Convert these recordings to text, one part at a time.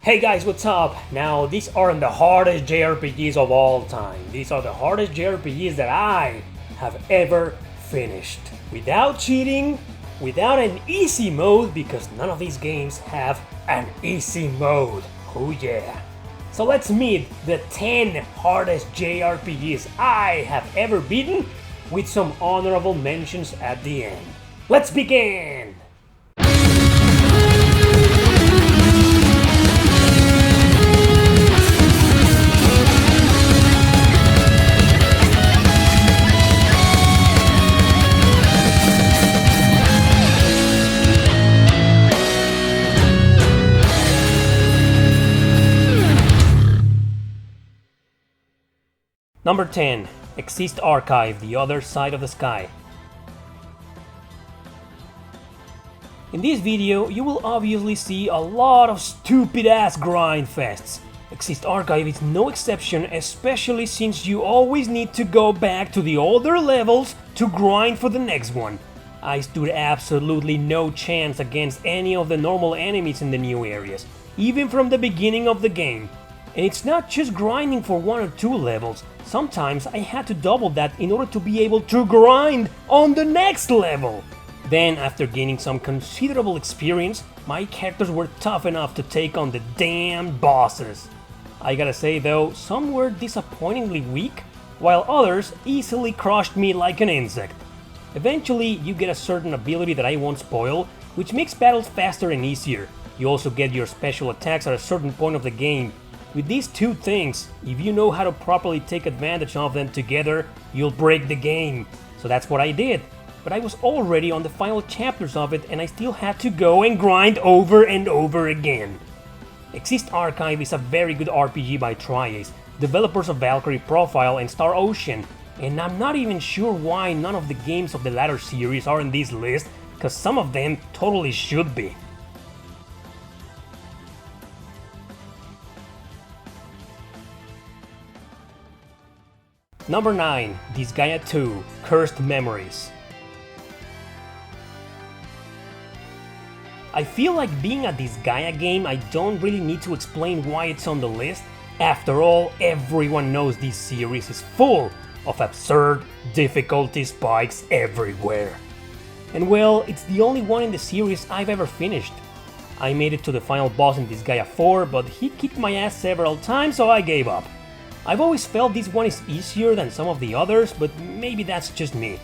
Hey guys, what's up? Now, these are the hardest JRPGs of all time. These are the hardest JRPGs that I have ever finished. Without cheating, without an easy mode, because none of these games have an easy mode. Oh yeah. So let's meet the 10 hardest JRPGs I have ever beaten, with some honorable mentions at the end. Let's begin! Number 10. Exist Archive, The Other Side of the Sky. In this video, you will obviously see a lot of stupid ass grind fests. Exist Archive is no exception, especially since you always need to go back to the older levels to grind for the next one. I stood absolutely no chance against any of the normal enemies in the new areas, even from the beginning of the game. And it's not just grinding for 1 or 2 levels, sometimes I had to double that in order to be able to grind on the next level. Then, after gaining some considerable experience, my characters were tough enough to take on the damn bosses. I gotta say though, some were disappointingly weak, while others easily crushed me like an insect. Eventually, you get a certain ability that I won't spoil, which makes battles faster and easier. You also get your special attacks at a certain point of the game. With these two things, if you know how to properly take advantage of them together, you'll break the game. So that's what I did. But I was already on the final chapters of it and I still had to go and grind over and over again. Exist Archive is a very good RPG by Tri-Ace, developers of Valkyrie Profile and Star Ocean. And I'm not even sure why none of the games of the latter series are in this list, cause some of them totally should be. Number 9. Disgaea 2, Cursed Memories. I feel like being a Disgaea game, I don't really need to explain why it's on the list. After all, everyone knows this series is full of absurd difficulty spikes everywhere. And well, it's the only one in the series I've ever finished. I made it to the final boss in Disgaea 4, but he kicked my ass several times, so I gave up. I've always felt this one is easier than some of the others, but maybe that's just me.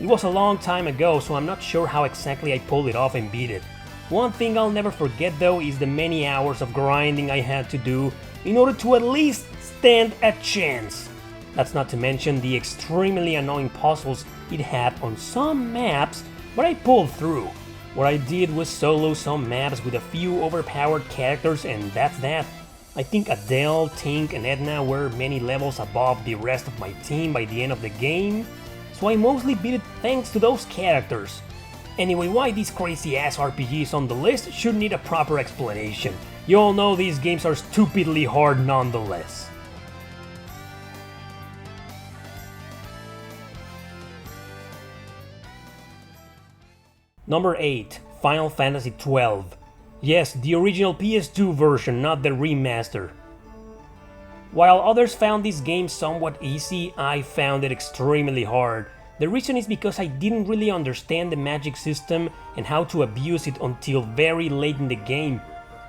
It was a long time ago, so I'm not sure how exactly I pulled it off and beat it. One thing I'll never forget though is the many hours of grinding I had to do in order to at least stand a chance. That's not to mention the extremely annoying puzzles it had on some maps, but I pulled through. What I did was solo some maps with a few overpowered characters, and that's that. I think Adele, Tink, and Edna were many levels above the rest of my team by the end of the game, so I mostly beat it thanks to those characters. Anyway, why these crazy ass RPGs on the list should need a proper explanation. You all know these games are stupidly hard nonetheless. Number 8. Final Fantasy XII. Yes, the original PS2 version, not the remaster. While others found this game somewhat easy, I found it extremely hard. The reason is because I didn't really understand the magic system and how to abuse it until very late in the game.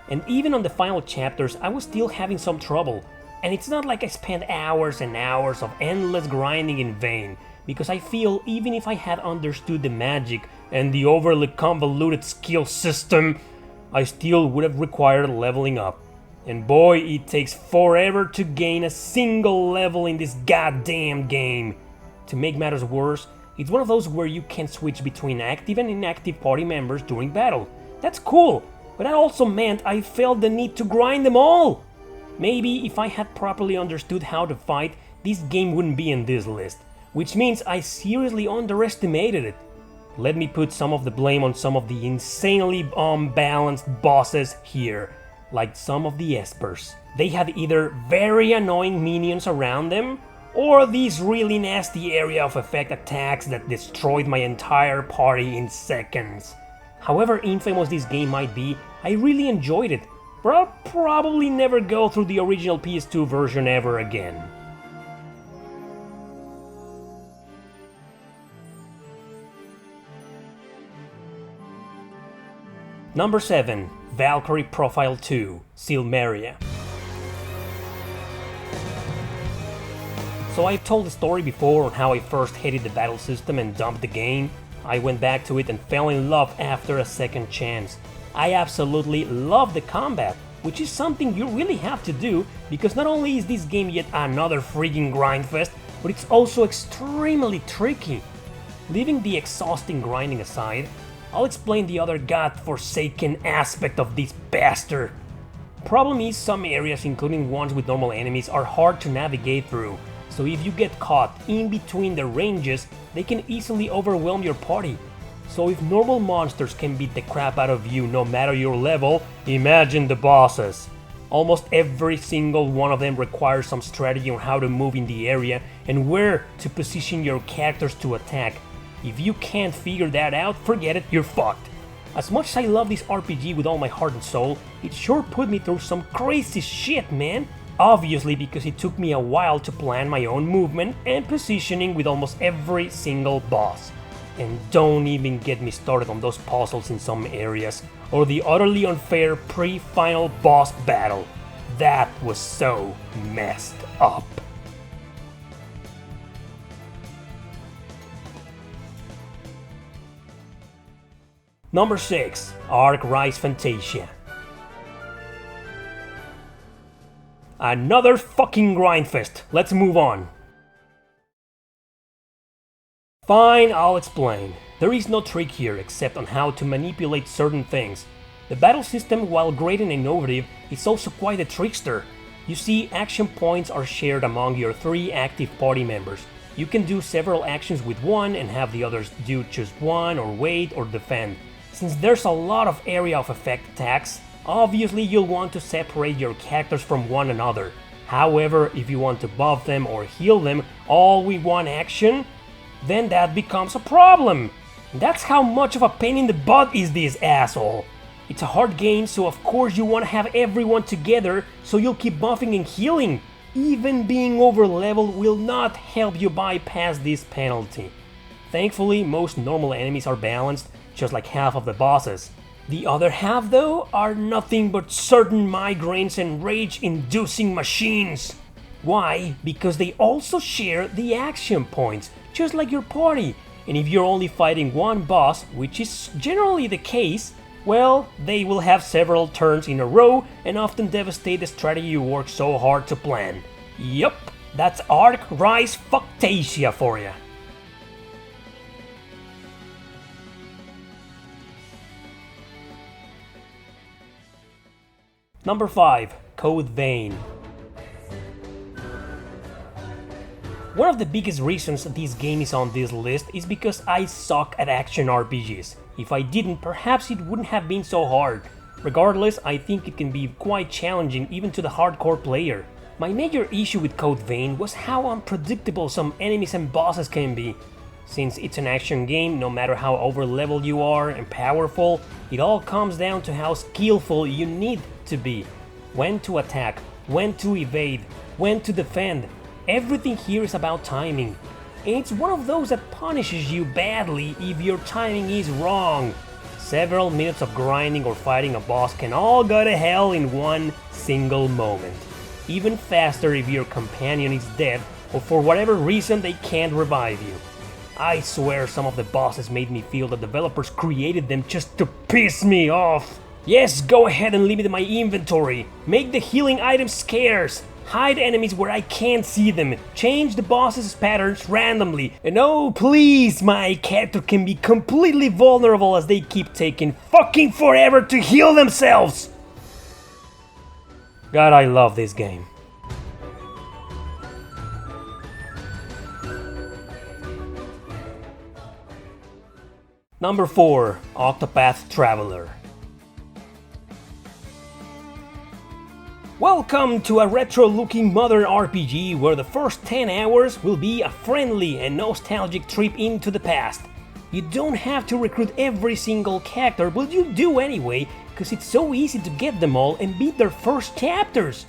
And even on the final chapters, I was still having some trouble. And it's not like I spent hours and hours of endless grinding in vain, because I feel even if I had understood the magic and the overly convoluted skill system, I still would have required leveling up. And boy, it takes forever to gain a single level in this goddamn game. To make matters worse, it's one of those where you can switch between active and inactive party members during battle. That's cool, but that also meant I felt the need to grind them all. Maybe if I had properly understood how to fight, this game wouldn't be in this list, which means I seriously underestimated it. Let me put some of the blame on some of the insanely unbalanced bosses here, like some of the Espers. They had either very annoying minions around them, or these really nasty area of effect attacks that destroyed my entire party in seconds. However infamous this game might be, I really enjoyed it. but I'll probably never go through the original PS2 version ever again. Number 7. Valkyrie Profile 2, Silmeria. So I've told the story before on how I first hated the battle system and dumped the game. I went back to it and fell in love after a second chance. I absolutely love the combat, which is something you really have to do, because not only is this game yet another freaking grindfest, but it's also extremely tricky. Leaving the exhausting grinding aside, I'll explain the other godforsaken aspect of this bastard. Problem is, some areas, including ones with normal enemies, are hard to navigate through, so if you get caught in between the ranges, they can easily overwhelm your party. So if normal monsters can beat the crap out of you no matter your level, imagine the bosses. Almost every single one of them requires some strategy on how to move in the area and where to position your characters to attack. If you can't figure that out, forget it, you're fucked. As much as I love this RPG with all my heart and soul, it sure put me through some crazy shit, man. Obviously because it took me a while to plan my own movement and positioning with almost every single boss. And don't even get me started on those puzzles in some areas, or the utterly unfair pre-final boss battle. That was so messed up. Number 6. Arc Rice Fantasia. Another fucking grindfest. Let's move on. Fine, I'll explain. There is no trick here except on how to manipulate certain things. The battle system, while great and innovative, is also quite a trickster. You see, action points are shared among your 3 active party members. You can do several actions with one and have the others do just one, or wait, or defend. Since there's a lot of area of effect attacks, obviously you'll want to separate your characters from one another. However, if you want to buff them or heal them all with one action, then that becomes a problem. That's how much of a pain in the butt is this asshole. It's a hard game, so of course you want to have everyone together, so you'll keep buffing and healing. Even being over leveled will not help you bypass this penalty. Thankfully, most normal enemies are balanced, just like half of the bosses. The other half, though, are nothing but certain migraines and rage-inducing machines. Why? Because they also share the action points, just like your party. And if you're only fighting one boss, which is generally the case, well, they will have several turns in a row and often devastate the strategy you worked so hard to plan. Yup, that's Arc Rice Fantasia for ya. Number 5. Code Vein. One of the biggest reasons this game is on this list is because I suck at action RPGs. If I didn't, perhaps it wouldn't have been so hard. Regardless, I think it can be quite challenging even to the hardcore player. My major issue with Code Vein was how unpredictable some enemies and bosses can be. Since it's an action game, no matter how over-leveled you are and powerful, it all comes down to how skillful you need to be. When to attack, when to evade, when to defend. Everything here is about timing. And it's one of those that punishes you badly if your timing is wrong. Several minutes of grinding or fighting a boss can all go to hell in one single moment. Even faster if your companion is dead or for whatever reason they can't revive you. I swear some of the bosses made me feel the developers created them just to piss me off. Yes, go ahead and limit my inventory. Make the healing items scarce. Hide enemies where I can't see them. Change the bosses' patterns randomly. And oh please, my character can be completely vulnerable as they keep taking fucking forever to heal themselves. God, I love this game. Number 4. Octopath Traveler. Welcome to a retro-looking modern RPG where the first 10 hours will be a friendly and nostalgic trip into the past. You don't have to recruit every single character, but you do anyway, cause it's so easy to get them all and beat their first chapters.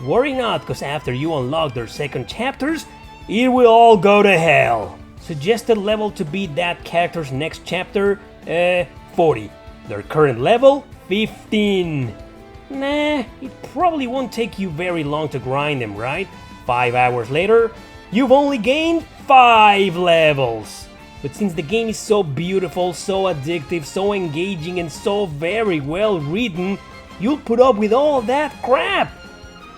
Worry not, cause after you unlock their second chapters, it will all go to hell. Suggested level to beat that character's next chapter, 40. Their current level, 15. Nah, it probably won't take you very long to grind them, right? 5 hours later, you've only gained 5 levels. But since the game is so beautiful, so addictive, so engaging, and so very well written, you'll put up with all that crap.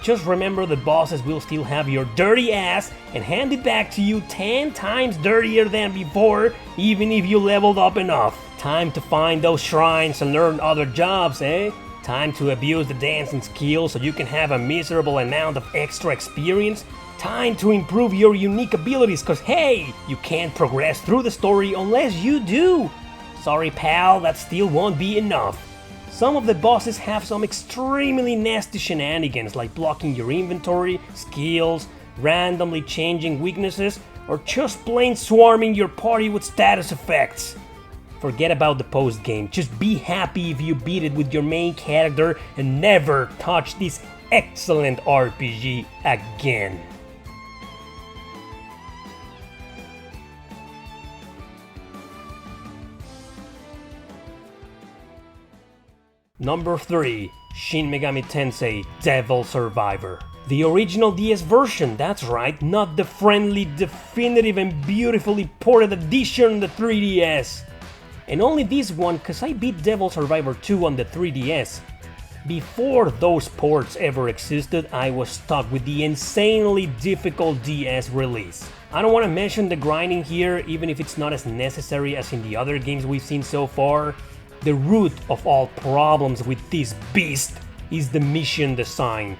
Just remember the bosses will still have your dirty ass and hand it back to you 10 times dirtier than before, even if you leveled up enough. Time to find those shrines and learn other jobs, eh? Time to abuse the dancing skills so you can have a miserable amount of extra experience. Time to improve your unique abilities, cause hey, you can't progress through the story unless you do. Sorry pal, that still won't be enough. Some of the bosses have some extremely nasty shenanigans like blocking your inventory, skills, randomly changing weaknesses, or just plain swarming your party with status effects. Forget about the post-game, just be happy if you beat it with your main character and never touch this excellent RPG again. Number 3. Shin Megami Tensei Devil Survivor. The original DS version, that's right, not the friendly, definitive and beautifully ported edition on the 3DS. And only this one cause I beat Devil Survivor 2 on the 3DS. Before those ports ever existed, I was stuck with the insanely difficult DS release. I don't want to mention the grinding here, even if it's not as necessary as in the other games we've seen so far. The root of all problems with this beast is the mission design.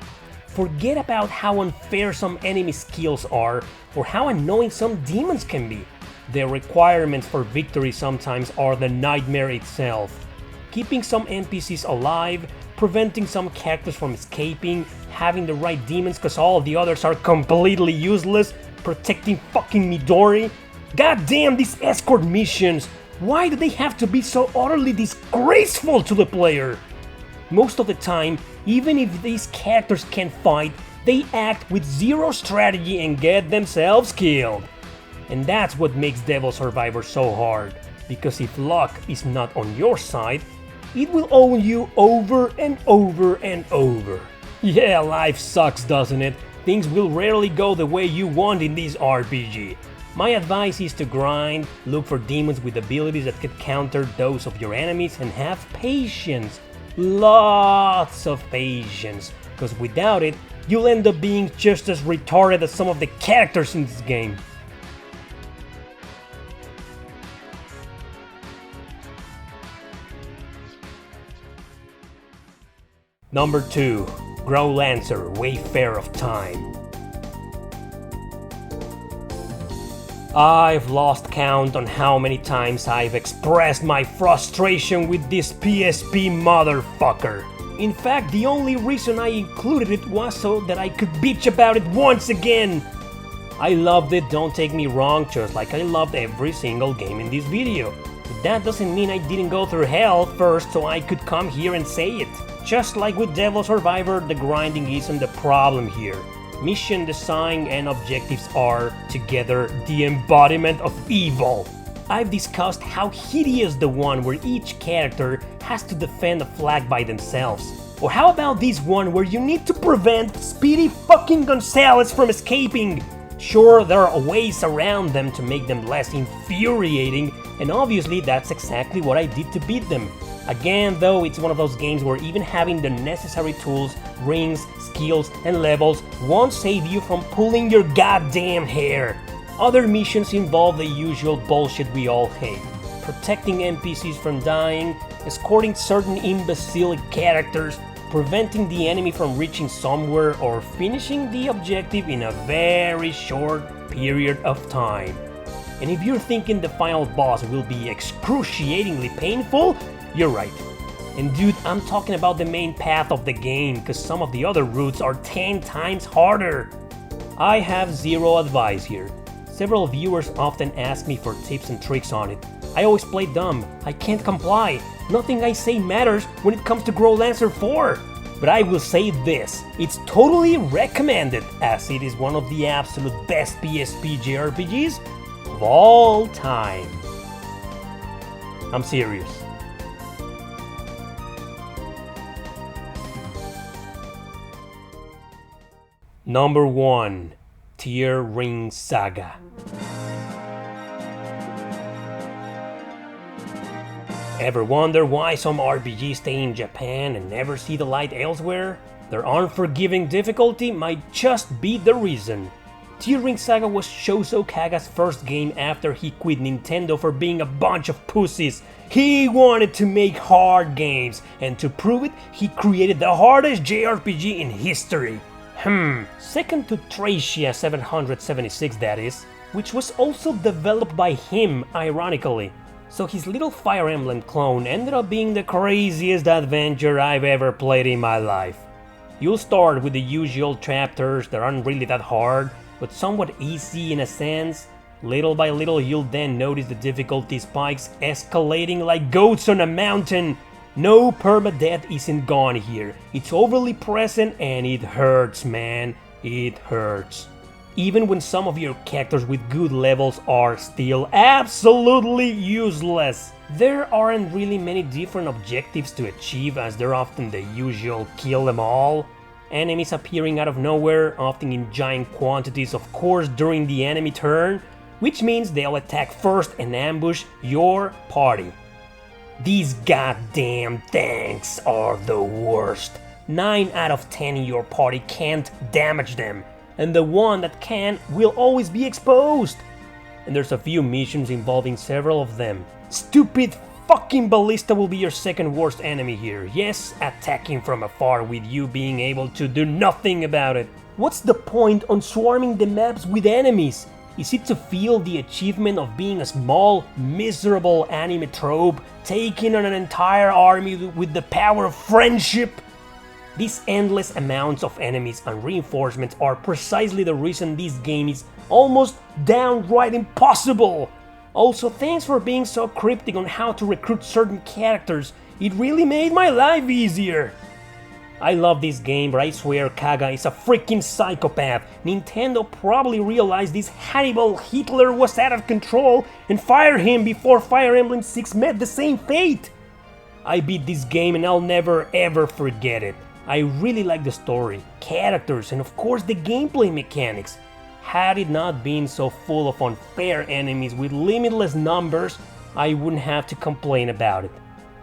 Forget about how unfair some enemy skills are, or how annoying some demons can be. The requirements for victory sometimes are the nightmare itself. Keeping some NPCs alive, preventing some characters from escaping, having the right demons cause all the others are completely useless, protecting fucking Midori. God damn these escort missions! Why do they have to be so utterly disgraceful to the player? Most of the time, even if these characters can fight, they act with zero strategy and get themselves killed. And that's what makes Devil Survivor so hard, because if luck is not on your side, it will own you over and over and over. Yeah, life sucks, doesn't it? Things will rarely go the way you want in this RPG. My advice is to grind, look for demons with abilities that can counter those of your enemies, and have patience. Lots of patience, because without it, you'll end up being just as retarded as some of the characters in this game. Number 2. Growlancer, Wayfarer of Time. I've lost count on how many times I've expressed my frustration with this PSP motherfucker. In fact, the only reason I included it was so that I could bitch about it once again. I loved it, don't take me wrong, just like I loved every single game in this video. But that doesn't mean I didn't go through hell first so I could come here and say it. Just like with Devil Survivor, the grinding isn't the problem here. Mission design and objectives are, together, the embodiment of evil. I've discussed how hideous the one where each character has to defend a flag by themselves. Or how about this one where you need to prevent Speedy fucking Gonzalez from escaping? Sure, there are ways around them to make them less infuriating, and obviously that's exactly what I did to beat them. Again though, it's one of those games where even having the necessary tools, rings, skills, and levels won't save you from pulling your goddamn hair. Other missions involve the usual bullshit we all hate. Protecting NPCs from dying, escorting certain imbecilic characters, preventing the enemy from reaching somewhere, or finishing the objective in a very short period of time. And if you're thinking the final boss will be excruciatingly painful, you're right. And dude, I'm talking about the main path of the game, cause some of the other routes are 10 times harder. I have zero advice here. Several viewers often ask me for tips and tricks on it. I always play dumb. I can't comply. Nothing I say matters when it comes to Grow Lancer 4. But I will say this, it's totally recommended, as it is one of the absolute best PSP JRPGs of all time. I'm serious. Number 1. Tear Ring Saga. Ever wonder why some RPGs stay in Japan and never see the light elsewhere? Their unforgiving difficulty might just be the reason. Tear Ring Saga was Shozo Kaga's first game after he quit Nintendo for being a bunch of pussies. He wanted to make hard games, and to prove it, he created the hardest JRPG in history. Second to Tracia 776 that is, which was also developed by him, ironically. So his little Fire Emblem clone ended up being the craziest adventure I've ever played in my life. You'll start with the usual chapters that aren't really that hard, but somewhat easy in a sense. Little by little you'll then notice the difficulty spikes escalating like goats on a mountain. No permadeath isn't gone here. It's overly present and it hurts, man. It hurts. Even when some of your characters with good levels are still absolutely useless. There aren't really many different objectives to achieve, as they're often the usual kill them all. Enemies appearing out of nowhere, often in giant quantities of course during the enemy turn, which means they'll attack first and ambush your party. These goddamn tanks are the worst. 9 out of 10 in your party can't damage them, and the one that can will always be exposed. And there's a few missions involving several of them. Stupid fucking ballista will be your second worst enemy here. Yes, attacking from afar with you being able to do nothing about it. What's the point on swarming the maps with enemies? Is it to feel the achievement of being a small, miserable anime trope, taking on an entire army with the power of friendship? These endless amounts of enemies and reinforcements are precisely the reason this game is almost downright impossible. Also, thanks for being so cryptic on how to recruit certain characters. It really made my life easier. I love this game, but I swear Kaga is a freaking psychopath. Nintendo probably realized this Hannibal Hitler was out of control and fired him before Fire Emblem 6 met the same fate. I beat this game and I'll never ever forget it. I really like the story, characters, and of course the gameplay mechanics. Had it not been so full of unfair enemies with limitless numbers, I wouldn't have to complain about it.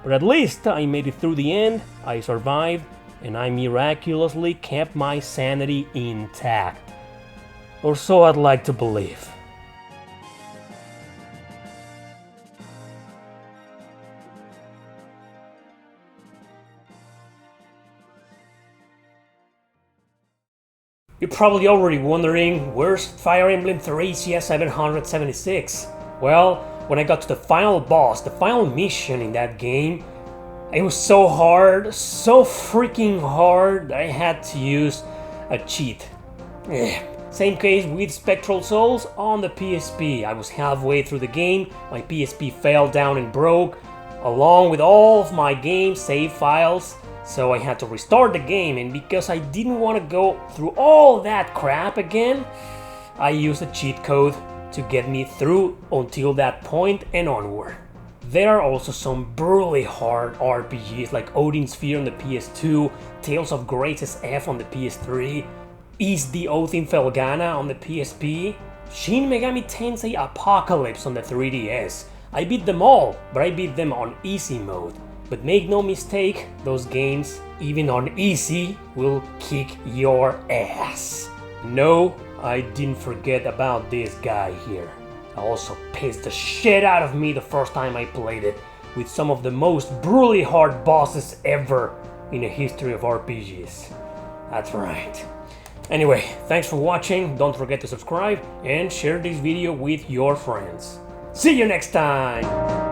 But at least I made it through the end, I survived, and I miraculously kept my sanity intact. Or so I'd like to believe. You're probably already wondering, where's Fire Emblem Fantasia 776? Well, when I got to the final boss, the final mission in that game, it was so hard, so freaking hard, that I had to use a cheat. Same case with Spectral Souls on the PSP. I was halfway through the game, my PSP fell down and broke, along with all of my game save files. So I had to restart the game, and because I didn't want to go through all that crap again, I used a cheat code to get me through until that point and onward. There are also some brutally hard RPGs like Odin Sphere on the PS2, Tales of Graces F on the PS3, Is the Oath in Felghana on the PSP, Shin Megami Tensei Apocalypse on the 3DS. I beat them all, but I beat them on easy mode. But make no mistake, those games, even on easy, will kick your ass. No, I didn't forget about this guy here. I also pissed the shit out of me the first time I played it, with some of the most brutally hard bosses ever in the history of RPGs. That's right. Anyway, thanks for watching, don't forget to subscribe and share this video with your friends. See you next time!